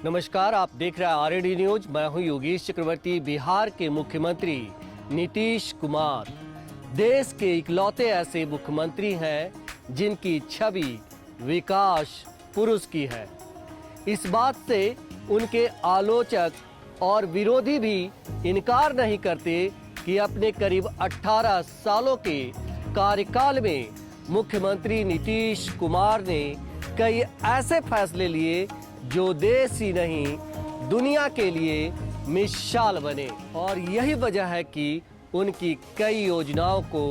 नमस्कार, आप देख रहे हैं आरएडी न्यूज। मैं हूं योगेश चक्रवर्ती। बिहार के मुख्यमंत्री नीतीश कुमार देश के इकलौते ऐसे मुख्यमंत्री हैं जिनकी छवि विकास पुरुष की है। इस बात से उनके आलोचक और विरोधी भी इनकार नहीं करते कि अपने करीब 18 सालों के कार्यकाल में मुख्यमंत्री नीतीश कुमार ने कई ऐसे फैसले लिए जो देश ही नहीं दुनिया के लिए मिसाल बने। और यही वजह है कि उनकी कई योजनाओं को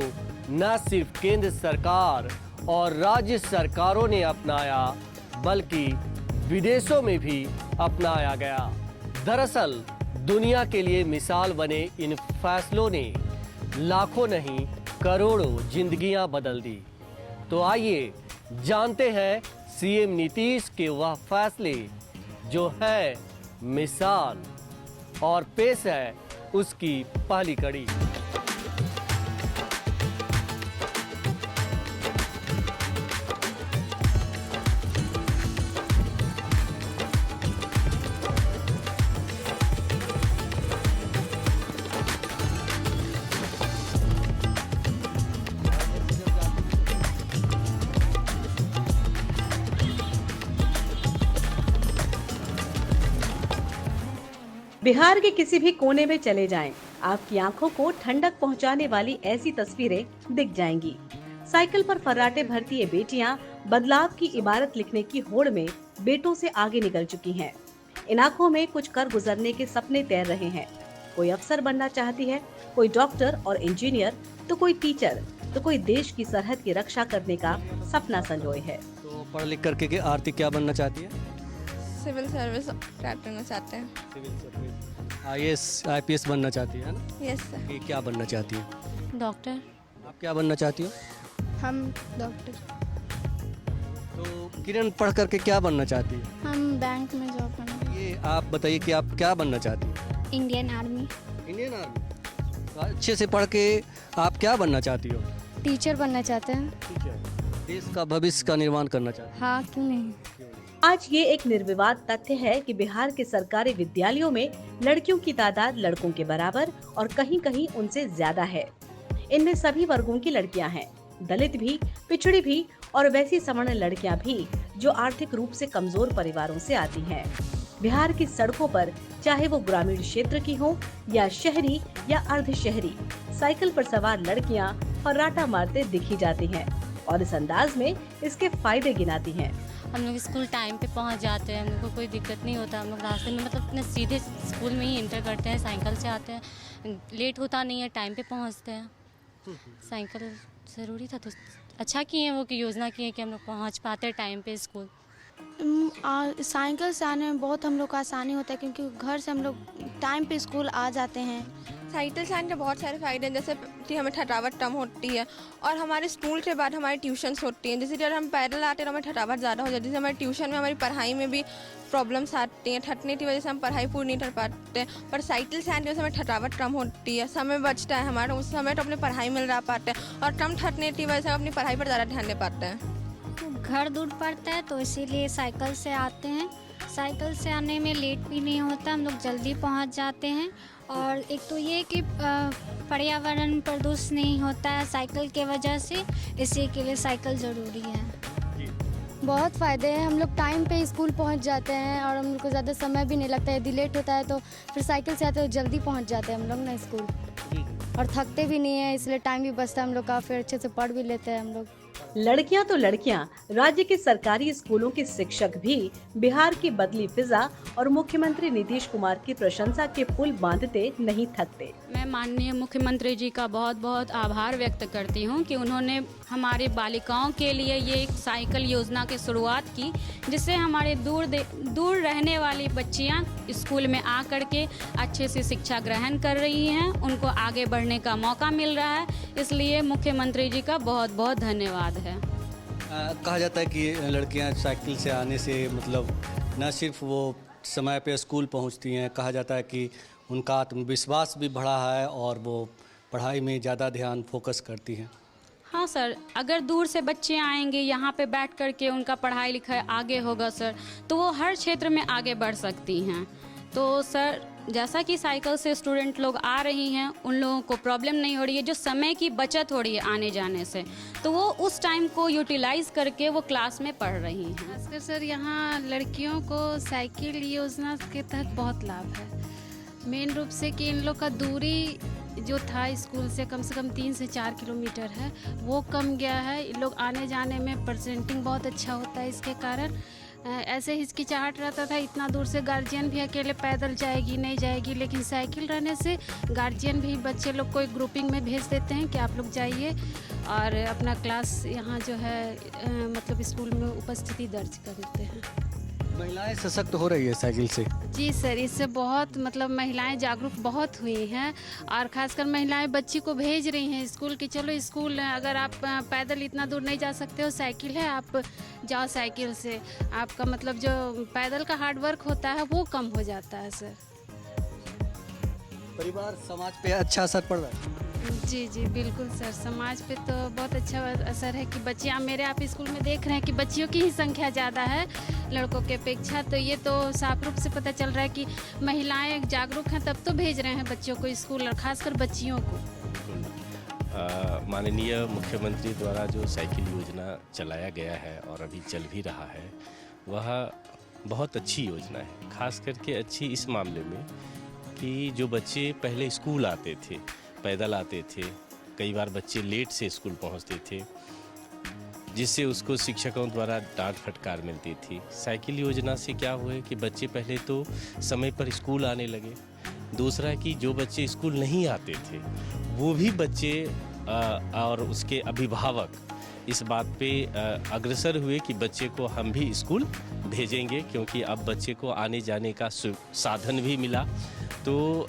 न सिर्फ केंद्र सरकार और राज्य सरकारों ने अपनाया बल्कि विदेशों में भी अपनाया गया। दरअसल दुनिया के लिए मिसाल बने इन फैसलों ने लाखों नहीं करोड़ों जिंदगियां बदल दी। तो आइए जानते हैं सीएम नीतीश के वह फैसले जो है मिसाल, और पेश है उसकी पहली कड़ी। बिहार के किसी भी कोने में चले जाएं, आपकी आंखों को ठंडक पहुंचाने वाली ऐसी तस्वीरें दिख जाएंगी। साइकिल पर फर्राटे भरती ये बेटियां बदलाव की इबारत लिखने की होड़ में बेटों से आगे निकल चुकी हैं। इन आंखों में कुछ कर गुजरने के सपने तैर रहे हैं। कोई अफसर बनना चाहती है, कोई डॉक्टर और इंजीनियर, तो कोई टीचर, तो कोई देश की सरहद की रक्षा करने का सपना संजोए है। तो पढ़ लिख करके के आरती क्या बनना चाहती है? सिविल सर्विस क्रैक करना चाहते हैं। सिविल सर्विस, आईएएस आईपीएस बनना चाहती है ना? Yes sir. कि क्या बनना चाहती है? डॉक्टर। आप क्या बनना चाहती हो? हम डॉक्टर। तो किरण पढ़ करके क्या बनना चाहती है? हम बैंक में जॉब करना। ये आप बताइए कि आप क्या बनना चाहती हैं? Indian army. Indian army. तो अच्छे से पढ़ के आप क्या बनना चाहती हो? टीचर बनना चाहते हैं। टीचर। देश का भविष्य का निर्माण करना चाहती हो? हाँ, क्यों नहीं। आज ये एक निर्विवाद तथ्य है कि बिहार के सरकारी विद्यालयों में लड़कियों की तादाद लड़कों के बराबर और कहीं कहीं उनसे ज्यादा है। इनमें सभी वर्गों की लड़कियां हैं, दलित भी, पिछड़ी भी और वैसी सवर्ण लड़कियां भी जो आर्थिक रूप से कमजोर परिवारों से आती हैं। बिहार की सड़कों पर चाहे वो ग्रामीण क्षेत्र की हो या शहरी या अर्ध शहरी, साइकिल पर सवार लड़कियां फर्राटा मारते दिखी जाती हैं और इस अंदाज में इसके फायदे गिनाती हैं। हम लोग स्कूल टाइम पे पहुंच जाते हैं, हम लोग को कोई दिक्कत नहीं होता। हम लोग रास्ते में मतलब अपने सीधे स्कूल में ही इंटर करते हैं, साइकिल से आते हैं, लेट होता नहीं है, टाइम पे पहुंचते हैं। साइकिल ज़रूरी था तो अच्छा किए हैं वो कि योजना की है कि हम लोग पहुंच पाते हैं टाइम पे स्कूल। साइकिल से आने में बहुत हम लोग को आसानी होता है क्योंकि घर से हम लोग टाइम पे स्कूल आ जाते हैं। साइकिल से आने के बहुत सारे फायदे हैं, जैसे कि हमें थकावट कम होती है और हमारे स्कूल के बाद हमारी ट्यूशन्स होती हैं। जैसे अगर हम पैदल आते हैं तो हमें थकावट ज़्यादा हो जाती है। जैसे हमारी ट्यूशन में हमारी पढ़ाई में भी प्रॉब्लम्स आती हैं, थकने की वजह से हम पढ़ाई पूरी नहीं कर पाते हैं। पर साइकिल से आने की वजह से हमें थकावट कम होती है, समय बचता है हमारा, उस समय तो अपनी पढ़ाई में लगा पाते हैं और कम थकने की वजह से हम अपनी पढ़ाई पर ज़्यादा ध्यान दे पाते हैं। घर दूर पड़ता है तो इसीलिए साइकिल से आते हैं। साइकिल से आने में लेट भी नहीं होता, हम लोग जल्दी पहुंच जाते हैं। और एक तो ये कि पर्यावरण प्रदूषण नहीं होता है साइकिल के वजह से, इसी के लिए साइकिल ज़रूरी है। बहुत फ़ायदे हैं, हम लोग टाइम पे स्कूल पहुंच जाते हैं और हम लोग को ज़्यादा समय भी नहीं लगता है। यदि लेट होता है तो फिर साइकिल से आते हैं तो जल्दी पहुंच जाते हैं हम लोग ना स्कूल, और थकते भी नहीं है, इसलिए टाइम भी बचता है हम लोग का, फिर अच्छे से पढ़ भी लेते हैं हम लोग। लड़कियां तो लड़कियां, राज्य के सरकारी स्कूलों के शिक्षक भी बिहार की बदली फिजा और मुख्यमंत्री नीतीश कुमार की प्रशंसा के पुल बांधते नहीं थकते। मैं माननीय मुख्यमंत्री जी का बहुत बहुत आभार व्यक्त करती हूं कि उन्होंने हमारे बालिकाओं के लिए ये एक साइकिल योजना की शुरुआत की, जिससे हमारे दूर रहने वाली बच्चियां स्कूल में आ करके अच्छे से शिक्षा ग्रहण कर रही हैं, उनको आगे बढ़ने का मौका मिल रहा है। इसलिए मुख्यमंत्री जी का बहुत बहुत धन्यवाद है। कहा जाता है कि लड़कियां साइकिल से आने से मतलब न सिर्फ वो समय पे स्कूल पहुंचती हैं, कहा जाता है कि उनका आत्मविश्वास भी बढ़ा है और वो पढ़ाई में ज़्यादा ध्यान फोकस करती हैं। हाँ सर, अगर दूर से बच्चे आएंगे यहाँ पे बैठ कर के उनका पढ़ाई लिखाई आगे होगा सर, तो वो हर क्षेत्र में आगे बढ़ सकती हैं। तो सर जैसा कि साइकिल से स्टूडेंट लोग आ रही हैं, उन लोगों को प्रॉब्लम नहीं हो रही है, जो समय की बचत हो रही है आने जाने से, तो वो उस टाइम को यूटिलाइज करके वो क्लास में पढ़ रही हैं। खासकर सर यहाँ लड़कियों को साइकिल योजना के तहत बहुत लाभ है। मेन रूप से कि इन लोग का दूरी जो था स्कूल से कम 3 से 4 किलोमीटर है, वो कम गया है। इन लोग आने जाने में प्रेजेंटिंग बहुत अच्छा होता है। इसके कारण ऐसे हिचकिचाहट रहता था, इतना दूर से गार्जियन भी अकेले पैदल जाएगी नहीं जाएगी, लेकिन साइकिल रहने से गार्जियन भी बच्चे लोग को एक ग्रुपिंग में भेज देते हैं कि आप लोग जाइए और अपना क्लास यहाँ जो है मतलब स्कूल में उपस्थिति दर्ज करते हैं। महिलाएं सशक्त हो रही है साइकिल से। जी सर, इससे बहुत मतलब महिलाएं जागरूक बहुत हुई हैं और खासकर महिलाएं बच्ची को भेज रही हैं स्कूल की, चलो स्कूल अगर आप पैदल इतना दूर नहीं जा सकते हो, साइकिल है, आप जाओ साइकिल से। आपका मतलब जो पैदल का हार्ड वर्क होता है वो कम हो जाता है सर। परिवार समाज पे अच्छा असर पड़ रहा है। जी जी बिल्कुल सर, समाज पे तो बहुत अच्छा असर है कि बच्चियाँ, मेरे आप स्कूल में देख रहे हैं कि बच्चियों की ही संख्या ज़्यादा है लड़कों के अपेक्षा, तो ये तो साफ रूप से पता चल रहा है कि महिलाएं जागरूक हैं, तब तो भेज रहे हैं बच्चों को स्कूल और खासकर बच्चियों को। माननीय मुख्यमंत्री द्वारा जो साइकिल योजना चलाया गया है और अभी चल भी रहा है, वह बहुत अच्छी योजना है। खास करके अच्छी इस मामले में कि जो बच्चे पहले स्कूल आते थे, पैदल आते थे, कई बार बच्चे लेट से स्कूल पहुंचते थे, जिससे उसको शिक्षकों द्वारा डांट फटकार मिलती थी। साइकिल योजना से क्या हुआ है कि बच्चे पहले तो समय पर स्कूल आने लगे। दूसरा कि जो बच्चे स्कूल नहीं आते थे वो भी बच्चे और उसके अभिभावक इस बात पे अग्रसर हुए कि बच्चे को हम भी स्कूल भेजेंगे, क्योंकि अब बच्चे को आने जाने का साधन भी मिला। तो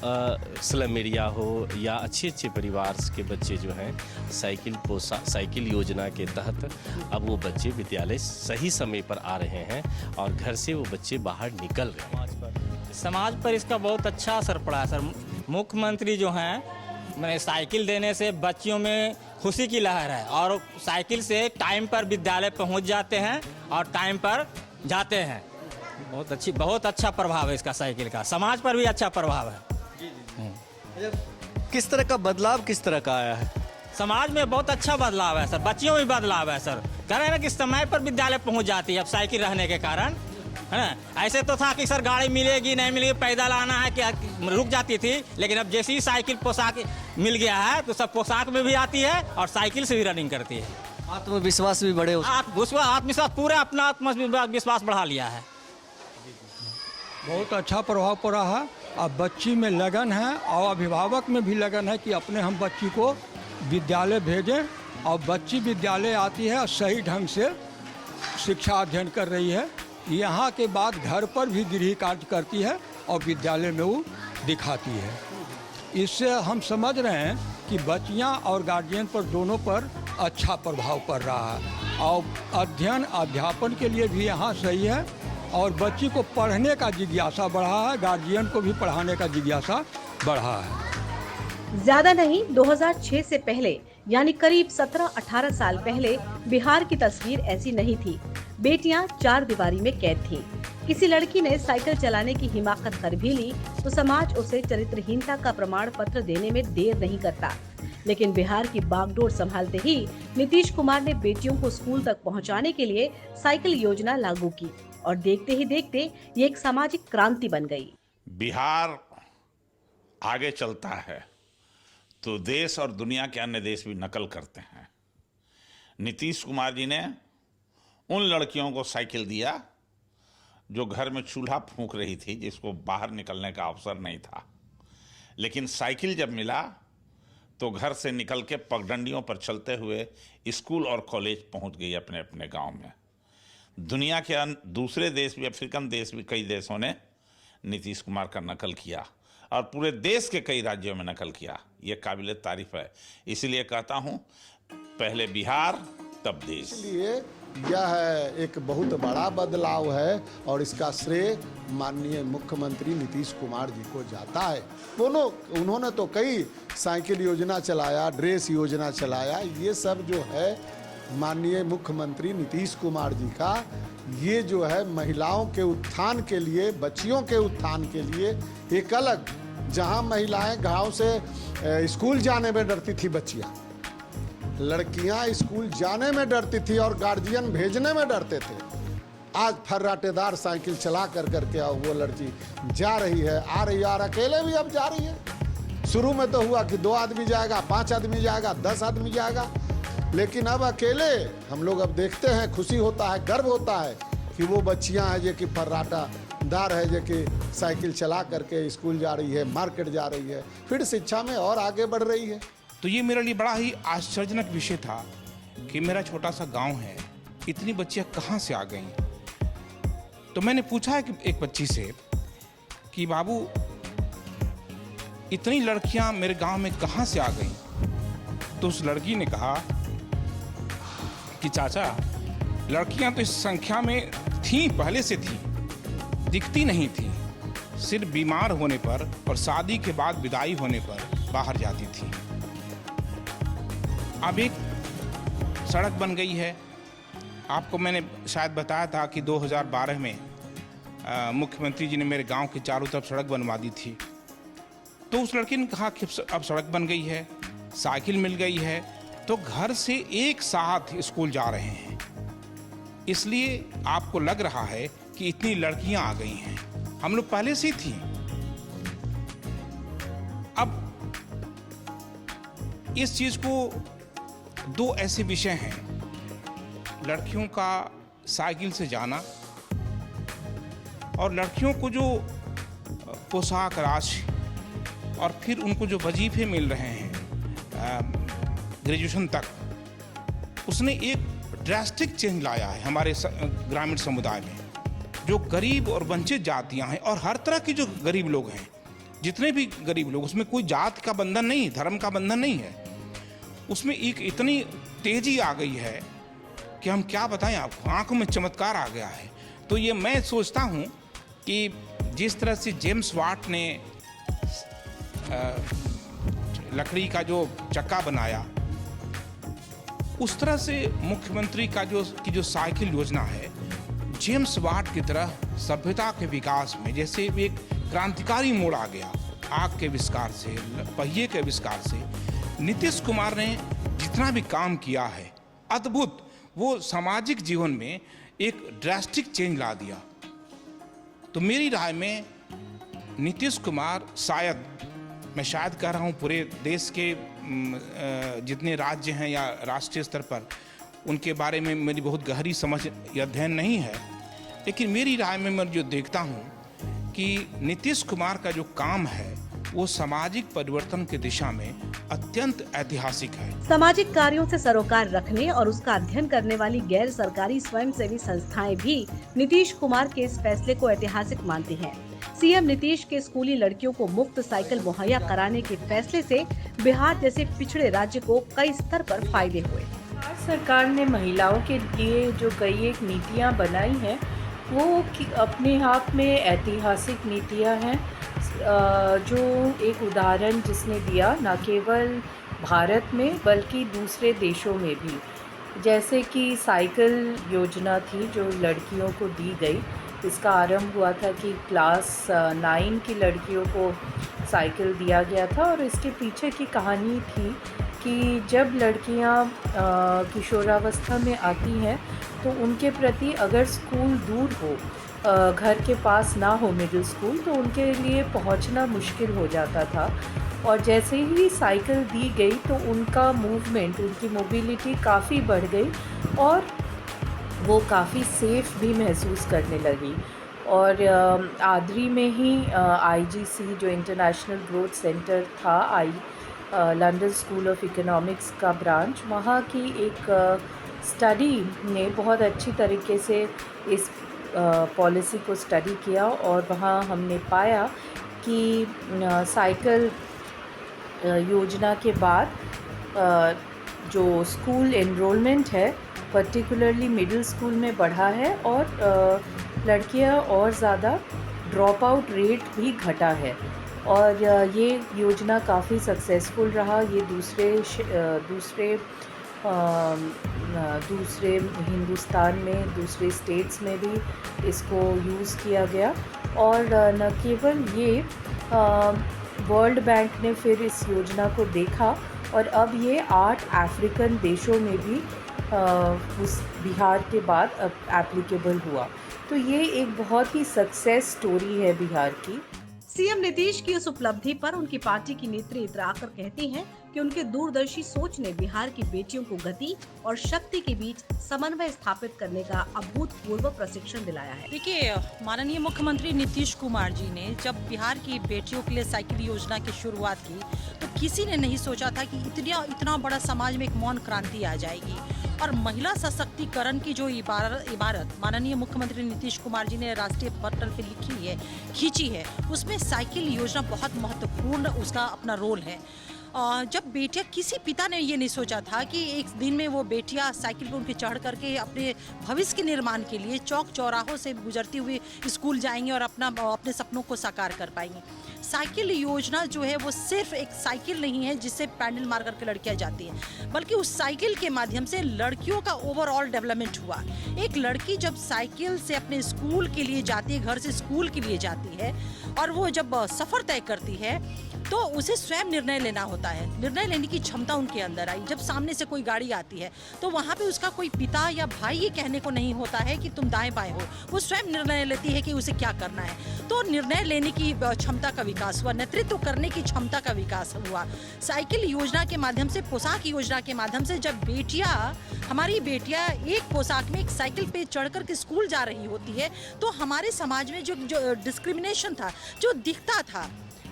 स्लम एरिया हो या अच्छे परिवार के बच्चे जो हैं साइकिल योजना के तहत अब वो बच्चे विद्यालय सही समय पर आ रहे हैं और घर से वो बच्चे बाहर निकल रहे हैं। समाज पर इसका बहुत अच्छा असर पड़ा है सर। मुख्यमंत्री जो हैं मैंने साइकिल देने से बच्चियों में खुशी की लहर है और साइकिल से टाइम पर विद्यालय पहुंच जाते हैं और टाइम पर जाते हैं। बहुत अच्छा प्रभाव है इसका साइकिल का, समाज पर भी अच्छा प्रभाव है। किस तरह का बदलाव किस तरह का आया है? समाज में बहुत अच्छा बदलाव है सर, बच्चियों में बदलाव है सर। कह रहे हैं ना कि समय पर विद्यालय पहुंच जाती है अब साइकिल रहने के कारण, है ना। ऐसे तो था कि सर गाड़ी मिलेगी नहीं मिलेगी, पैदल आना है क्या, रुक जाती थी, लेकिन अब जैसे ही साइकिल पोशाक मिल गया है तो सब पोशाक में भी आती है और साइकिल से भी रनिंग करती है। आत्मविश्वास भी बढ़े, आत्मविश्वास पूरा अपना आत्मविश्वास बढ़ा लिया है। बहुत अच्छा प्रभाव पड़ा है। अब बच्ची में लगन है और अभिभावक में भी लगन है कि अपने हम बच्ची को विद्यालय भेजें, और बच्ची विद्यालय आती है और सही ढंग से शिक्षा अध्ययन कर रही है। यहाँ के बाद घर पर भी गृह कार्य करती है और विद्यालय में वो दिखाती है। इससे हम समझ रहे हैं कि बच्चियाँ और गार्जियन पर दोनों पर अच्छा प्रभाव पड़ रहा है और अध्ययन अध्यापन के लिए भी यहाँ सही है और बच्ची को पढ़ने का जिज्ञासा बढ़ा है, गार्जियन को भी पढ़ाने का जिज्ञासा बढ़ा है। ज्यादा नहीं, 2006 से पहले यानी करीब 17-18 साल पहले बिहार की तस्वीर ऐसी नहीं थी। बेटियां 4 दीवारी में कैद थीं। किसी लड़की ने साइकिल चलाने की हिमाकत कर भी ली तो समाज उसे चरित्रहीनता का प्रमाण पत्र देने में देर नहीं करता। लेकिन बिहार की बागडोर संभालते ही नीतीश कुमार ने बेटियों को स्कूल तक पहुंचाने के लिए साइकिल योजना लागू की और देखते ही देखते ये एक सामाजिक क्रांति बन गई। बिहार आगे चलता है तो देश और दुनिया के अन्य देश भी नकल करते हैं। नीतीश कुमार जी ने उन लड़कियों को साइकिल दिया जो घर में चूल्हा फूंक रही थी, जिसको बाहर निकलने का अवसर नहीं था, लेकिन साइकिल जब मिला तो घर से निकल के पगडंडियों पर चलते हुए स्कूल और कॉलेज पहुंच गई अपने अपने गांव में। दुनिया के दूसरे देश भी, अफ्रीकन देश भी, कई देशों ने नीतीश कुमार का नकल किया और पूरे देश के कई राज्यों में नकल किया। ये काबिल तारीफ है। इसलिए कहता हूँ पहले बिहार तब देश। इसलिए यह एक बहुत बड़ा बदलाव है और इसका श्रेय माननीय मुख्यमंत्री नीतीश कुमार जी को जाता है। उन्होंने तो कई साइकिल योजना चलाया, ड्रेस योजना चलाया, ये सब जो है माननीय मुख्यमंत्री नीतीश कुमार जी का, ये जो है महिलाओं के उत्थान के लिए, बच्चियों के उत्थान के लिए एक अलग, जहां महिलाएं गांव से स्कूल जाने में डरती थी, बच्चियां, लड़कियां स्कूल जाने में डरती थी और गार्जियन भेजने में डरते थे, आज फर्राटेदार साइकिल चला कर करके वो लड़की जा रही है, आ रही है, और अकेले भी अब जा रही है। शुरू में तो हुआ कि 2 आदमी जाएगा, 5 आदमी जाएगा, 10 आदमी जाएगा, लेकिन अब अकेले हम लोग अब देखते हैं, खुशी होता है, गर्व होता है कि वो बच्चियां हैं जो कि फर्राटादार है, जो कि साइकिल चला करके स्कूल जा रही है, मार्केट जा रही है, फिर शिक्षा में और आगे बढ़ रही है। तो ये मेरे लिए बड़ा ही आश्चर्यजनक विषय था कि मेरा छोटा सा गांव है, इतनी बच्चियां कहाँ से आ गईं। तो मैंने पूछा कि एक बच्ची से कि बाबू इतनी लड़कियां मेरे गांव में कहाँ से आ गईं। तो उस लड़की ने कहा कि चाचा, लड़कियां तो इस संख्या में थीं, पहले से थीं, दिखती नहीं थीं, सिर्फ बीमार होने पर और शादी के बाद विदाई होने पर बाहर जाती थीं। अब एक सड़क बन गई है। आपको मैंने शायद बताया था कि 2012 में मुख्यमंत्री जी ने मेरे गांव के चारों तरफ सड़क बनवा दी थी। तो उस लड़की ने कहा कि अब सड़क बन गई है, साइकिल मिल गई है, तो घर से एक साथ स्कूल जा रहे हैं। इसलिए आपको लग रहा है कि इतनी लड़कियां आ गई हैं, हम लोग पहले से थी। अब इस चीज को 2 ऐसे विषय हैं, लड़कियों का साइकिल से जाना और लड़कियों को जो पोशाक राशि और फिर उनको जो वजीफे मिल रहे हैं ग्रेजुएशन तक, उसने एक ड्रास्टिक चेंज लाया है हमारे ग्रामीण समुदाय में। जो गरीब और वंचित जातियां हैं और हर तरह के जो गरीब लोग हैं, जितने भी गरीब लोग, उसमें कोई जात का बंधन नहीं, धर्म का बंधन नहीं है, उसमें एक इतनी तेजी आ गई है कि हम क्या बताएं आपको, आंखों में चमत्कार आ गया है। तो ये मैं सोचता हूं कि जिस तरह से जेम्स वाट ने लकड़ी का जो चक्का बनाया, उस तरह से मुख्यमंत्री का जो साइकिल योजना है, जेम्स वाट की तरह सभ्यता के विकास में जैसे एक क्रांतिकारी मोड़ आ गया। आग के आविष्कार से, पहिए के आविष्कार से नीतीश कुमार ने जितना भी काम किया है, अद्भुत, वो सामाजिक जीवन में एक ड्रास्टिक चेंज ला दिया। तो मेरी राय में नीतीश कुमार शायद, मैं शायद कह रहा हूँ, पूरे देश के जितने राज्य हैं या राष्ट्रीय स्तर पर, उनके बारे में मेरी बहुत गहरी समझ या अध्ययन नहीं है, लेकिन मेरी राय में मैं जो देखता हूँ कि नीतीश कुमार का जो काम है वो सामाजिक परिवर्तन की दिशा में अत्यंत ऐतिहासिक है। सामाजिक कार्यों से सरोकार रखने और उसका अध्ययन करने वाली गैर सरकारी स्वयंसेवी संस्थाएं भी नीतीश कुमार के इस फैसले को ऐतिहासिक मानती हैं। सीएम नीतीश के स्कूली लड़कियों को मुफ्त साइकिल मुहैया कराने के फैसले से बिहार जैसे पिछड़े राज्य को कई स्तर पर फायदे हुए। सरकार ने महिलाओं के लिए जो कई एक नीतियां बनाई हैं, वो अपने आप में ऐतिहासिक नीतियां हैं। जो एक उदाहरण जिसने दिया, न केवल भारत में बल्कि दूसरे देशों में भी, जैसे कि साइकिल योजना थी जो लड़कियों को दी गई। इसका आरंभ हुआ था कि क्लास 9 की लड़कियों को साइकिल दिया गया था, और इसके पीछे की कहानी थी कि जब लड़कियां किशोरावस्था में आती हैं तो उनके प्रति अगर स्कूल दूर हो, घर के पास ना हो मिडिल स्कूल, तो उनके लिए पहुंचना मुश्किल हो जाता था। और जैसे ही साइकिल दी गई तो उनका मूवमेंट, उनकी मोबिलिटी काफ़ी बढ़ गई और वो काफ़ी सेफ़ भी महसूस करने लगी। और आदरी में ही IGC जो इंटरनेशनल ग्रोथ सेंटर था, लंदन स्कूल ऑफ इकोनॉमिक्स का ब्रांच, वहाँ की एक स्टडी ने बहुत अच्छी तरीके से इस पॉलिसी को स्टडी किया, और वहाँ हमने पाया कि साइकिल योजना के बाद जो स्कूल एनरोलमेंट है पर्टिकुलरली मिडिल स्कूल में बढ़ा है और लड़कियां और ज़्यादा ड्रॉप आउट रेट भी घटा है और ये योजना काफ़ी सक्सेसफुल रहा। ये दूसरे हिंदुस्तान में दूसरे स्टेट्स में भी इसको यूज़ किया गया और न केवल ये वर्ल्ड बैंक ने फिर इस योजना को देखा और अब ये 8 अफ्रीकन देशों में भी उस बिहार के बाद अब एप्लीकेबल हुआ। तो ये एक बहुत ही सक्सेस स्टोरी है बिहार की। सीएम नीतीश की इस उपलब्धि पर उनकी पार्टी की नेत्री इतराकर कहती हैं कि उनके दूरदर्शी सोच ने बिहार की बेटियों को गति और शक्ति के बीच समन्वय स्थापित करने का अभूतपूर्व प्रशिक्षण दिलाया है। देखिए, माननीय मुख्यमंत्री नीतीश कुमार जी ने जब बिहार की बेटियों के लिए साइकिल योजना की शुरुआत की तो किसी ने नहीं सोचा था कि इतना बड़ा समाज में एक मौन क्रांति आ जाएगी। और महिला सशक्तिकरण की जो इबारत माननीय मुख्यमंत्री नीतीश कुमार जी ने राष्ट्रीय पटल पे खींची है, उसमें साइकिल योजना बहुत महत्वपूर्ण उसका अपना रोल है। जब बेटियां, किसी पिता ने ये नहीं सोचा था कि एक दिन में वो बेटियां साइकिल पर उनके चढ़ करके अपने भविष्य के निर्माण के लिए चौक चौराहों से गुजरती हुई स्कूल जाएंगी और अपने सपनों को साकार कर पाएंगी। साइकिल योजना जो है वो सिर्फ एक साइकिल नहीं है जिससे पैडल मार करके लड़कियां जाती हैं, बल्कि उस साइकिल के माध्यम से लड़कियों का ओवरऑल डेवलपमेंट हुआ। एक लड़की जब साइकिल से अपने स्कूल के लिए जाती है, घर से स्कूल के लिए जाती है और वो जब सफ़र तय करती है तो उसे स्वयं निर्णय लेना होता है। निर्णय लेने की क्षमता उनके अंदर आई। जब सामने से कोई गाड़ी आती है तो वहाँ पे उसका कोई पिता या भाई ये कहने को नहीं होता है कि तुम दाएं बाएं हो, वो स्वयं निर्णय लेती है कि उसे क्या करना है। तो निर्णय लेने की क्षमता का विकास हुआ, नेतृत्व करने की क्षमता का विकास हुआ। साइकिल योजना के माध्यम से, पोशाक योजना के माध्यम से जब हमारी बेटियां एक पोशाक में एक साइकिल पे चढ़ कर के स्कूल जा रही होती है तो हमारे समाज में जो डिस्क्रिमिनेशन था, जो दिखता था,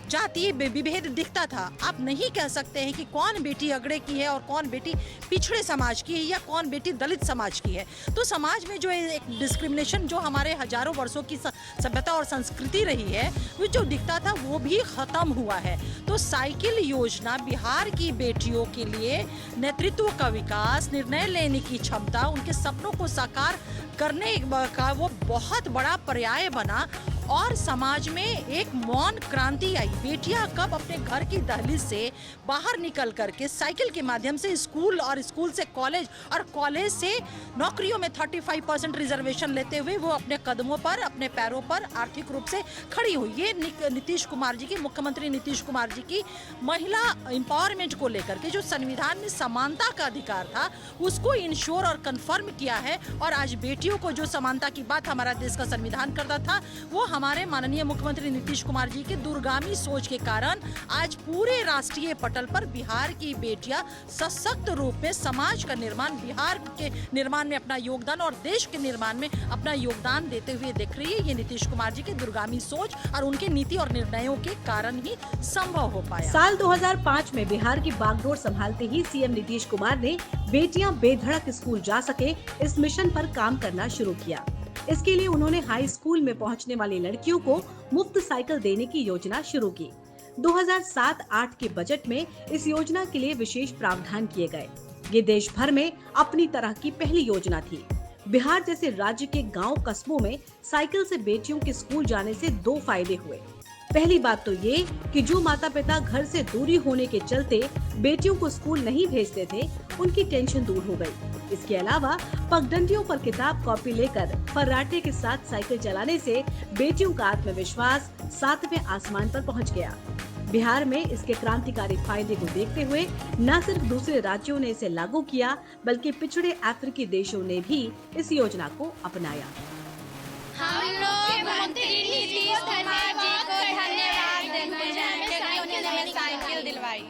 जातीय विभेद दिखता था। आप नहीं कह सकते हैं कि कौन बेटी अगड़े की है और कौन बेटी पिछड़े समाज की है या कौन बेटी दलित समाज की है। तो समाज में जो एक डिस्क्रिमिनेशन जो हमारे हजारों वर्षों की सभ्यता और संस्कृति रही है, वो जो दिखता था वो भी खत्म हुआ है। तो साइकिल योजना बिहार की बेटियों के लिए नेतृत्व का विकास, निर्णय लेने की क्षमता, उनके सपनों को साकार करने का वो बहुत बड़ा पर्याय बना और समाज में एक मौन क्रांति आई। बेटियां कब अपने घर की दहलीज से बाहर निकल करके साइकिल के माध्यम से स्कूल और स्कूल से कॉलेज और कॉलेज से नौकरियों में 35% रिजर्वेशन लेते हुए वो अपने कदमों पर, अपने पैरों पर आर्थिक रूप से खड़ी हुई। ये नीतीश कुमार जी की, मुख्यमंत्री नीतीश कुमार जी की महिला एम्पावरमेंट को लेकर के जो संविधान में समानता का अधिकार था उसको इंश्योर और कंफर्म किया है। और आज बेटियों को जो समानता की बात हमारा देश का संविधान करता था, वो हमारे माननीय मुख्यमंत्री नीतीश कुमार जी के दूरगामी सोच के कारण आज पूरे राष्ट्रीय पटल पर बिहार की बेटियां सशक्त रूप में समाज का निर्माण, बिहार के निर्माण में अपना योगदान और देश के निर्माण में अपना योगदान देते हुए दिख रही है। ये नीतीश कुमार जी के दूरगामी सोच और उनके नीति और निर्णयों के कारण ही संभव हो पाया। साल 2005 में बिहार की बागडोर संभालते ही सीएम नीतीश कुमार ने बेटियां बेधड़क स्कूल जा सके इस मिशन पर काम करना शुरू किया। इसके लिए उन्होंने हाई स्कूल में पहुंचने वाली लड़कियों को मुफ्त साइकिल देने की योजना शुरू की। 2007-08 के बजट में इस योजना के लिए विशेष प्रावधान किए गए। ये देश भर में अपनी तरह की पहली योजना थी। बिहार जैसे राज्य के गांव कस्बों में साइकिल से बेटियों के स्कूल जाने से 2 फायदे हुए। पहली बात तो ये कि जो माता पिता घर से दूरी होने के चलते बेटियों को स्कूल नहीं भेजते थे, उनकी टेंशन दूर हो गई। इसके अलावा पगडंडियों पर किताब कॉपी लेकर फर्राटे के साथ साइकिल चलाने से बेटियों का आत्मविश्वास 7वें आसमान पर पहुंच गया। बिहार में इसके क्रांतिकारी फायदे को देखते हुए न सिर्फ दूसरे राज्यों ने इसे लागू किया, बल्कि पिछड़े अफ्रीकी देशों ने भी इस योजना को अपनाया। हम लोग मंत्री नीतीश कुमार जी को धन्यवाद देते हैं क्योंकि उन्होंने हमें साइकिल दिलवाई।